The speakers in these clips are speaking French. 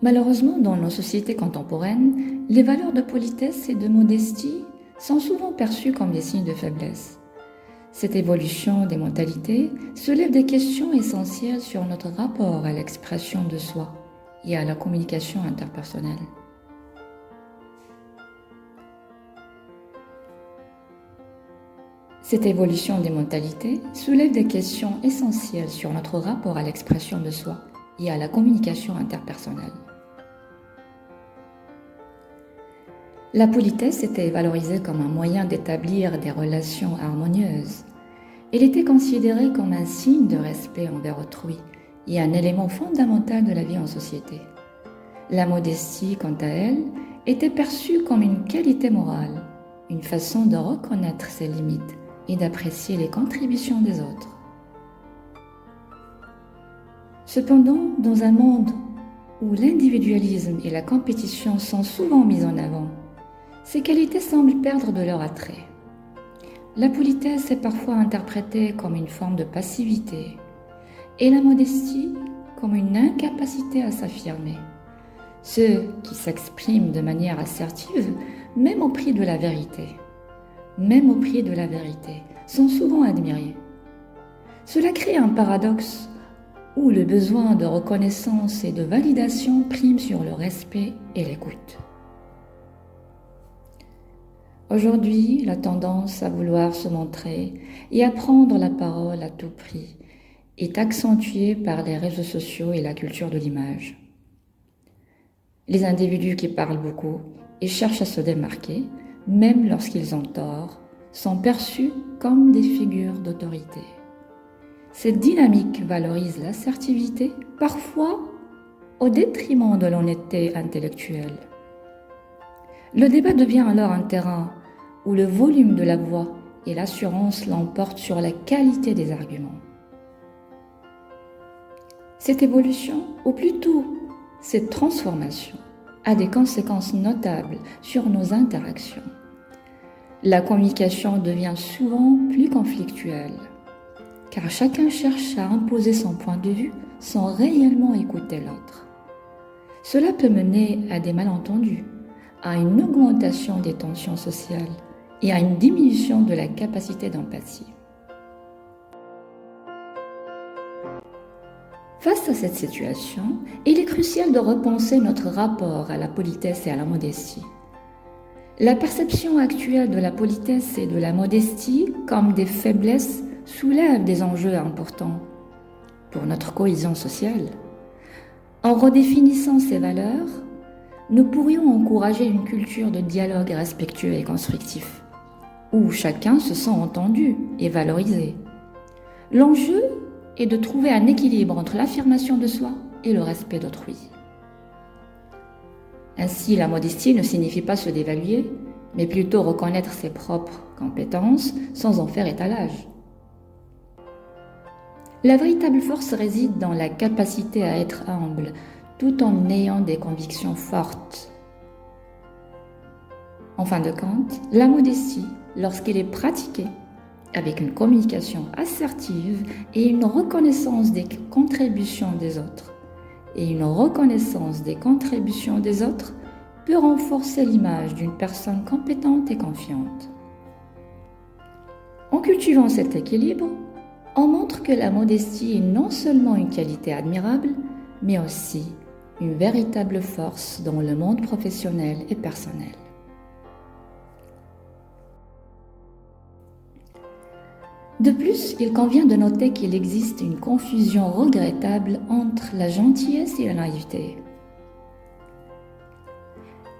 Malheureusement, dans nos sociétés contemporaines, les valeurs de politesse et de modestie sont souvent perçues comme des signes de faiblesse. Cette évolution des mentalités soulève des questions essentielles sur notre rapport à l'expression de soi et à la communication interpersonnelle. Cette évolution des mentalités soulève des questions essentielles sur notre rapport à l'expression de soi et à la communication interpersonnelle. La politesse était valorisée comme un moyen d'établir des relations harmonieuses. Elle était considérée comme un signe de respect envers autrui et un élément fondamental de la vie en société. La modestie, quant à elle, était perçue comme une qualité morale, une façon de reconnaître ses limites et d'apprécier les contributions des autres. Cependant, dans un monde où l'individualisme et la compétition sont souvent mis en avant, ces qualités semblent perdre de leur attrait. La politesse est parfois interprétée comme une forme de passivité et la modestie comme une incapacité à s'affirmer. Ceux qui s'expriment de manière assertive, même au prix de la vérité, sont souvent admirés. Cela crée un paradoxe où le besoin de reconnaissance et de validation prime sur le respect et l'écoute. Aujourd'hui, la tendance à vouloir se montrer et à prendre la parole à tout prix est accentuée par les réseaux sociaux et la culture de l'image. Les individus qui parlent beaucoup et cherchent à se démarquer, même lorsqu'ils ont tort, sont perçus comme des figures d'autorité. Cette dynamique valorise l'assertivité, parfois au détriment de l'honnêteté intellectuelle. Le débat devient alors un terrain où le volume de la voix et l'assurance l'emportent sur la qualité des arguments. Cette évolution, ou plutôt cette transformation, a des conséquences notables sur nos interactions. La communication devient souvent plus conflictuelle, car chacun cherche à imposer son point de vue sans réellement écouter l'autre. Cela peut mener à des malentendus, à une augmentation des tensions sociales et à une diminution de la capacité d'empathie. Face à cette situation, il est crucial de repenser notre rapport à la politesse et à la modestie. La perception actuelle de la politesse et de la modestie comme des faiblesses soulève des enjeux importants pour notre cohésion sociale. En redéfinissant ces valeurs, nous pourrions encourager une culture de dialogue respectueux et constructif, où chacun se sent entendu et valorisé. L'enjeu est de trouver un équilibre entre l'affirmation de soi et le respect d'autrui. Ainsi, la modestie ne signifie pas se dévaluer, mais plutôt reconnaître ses propres compétences sans en faire étalage. La véritable force réside dans la capacité à être humble, tout en ayant des convictions fortes. En fin de compte, la modestie, lorsqu'elle est pratiquée avec une communication assertive et une reconnaissance des contributions des autres, peut renforcer l'image d'une personne compétente et confiante. En cultivant cet équilibre, on montre que la modestie est non seulement une qualité admirable, mais aussi une véritable force dans le monde professionnel et personnel. De plus, il convient de noter qu'il existe une confusion regrettable entre la gentillesse et la naïveté.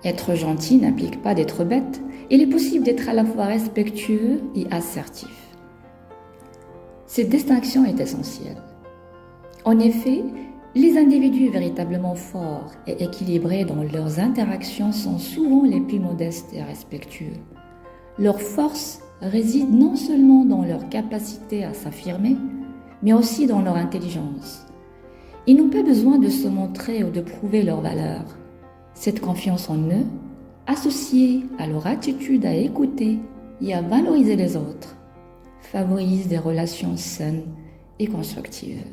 Être gentil n'implique pas d'être bête. Il est possible d'être à la fois respectueux et assertif. Cette distinction est essentielle. En effet, les individus véritablement forts et équilibrés dans leurs interactions sont souvent les plus modestes et respectueux. Leur force réside non seulement dans leur capacité à s'affirmer, mais aussi dans leur intelligence. Ils n'ont pas besoin de se montrer ou de prouver leur valeur. Cette confiance en eux, associée à leur attitude à écouter et à valoriser les autres, favorise des relations saines et constructives.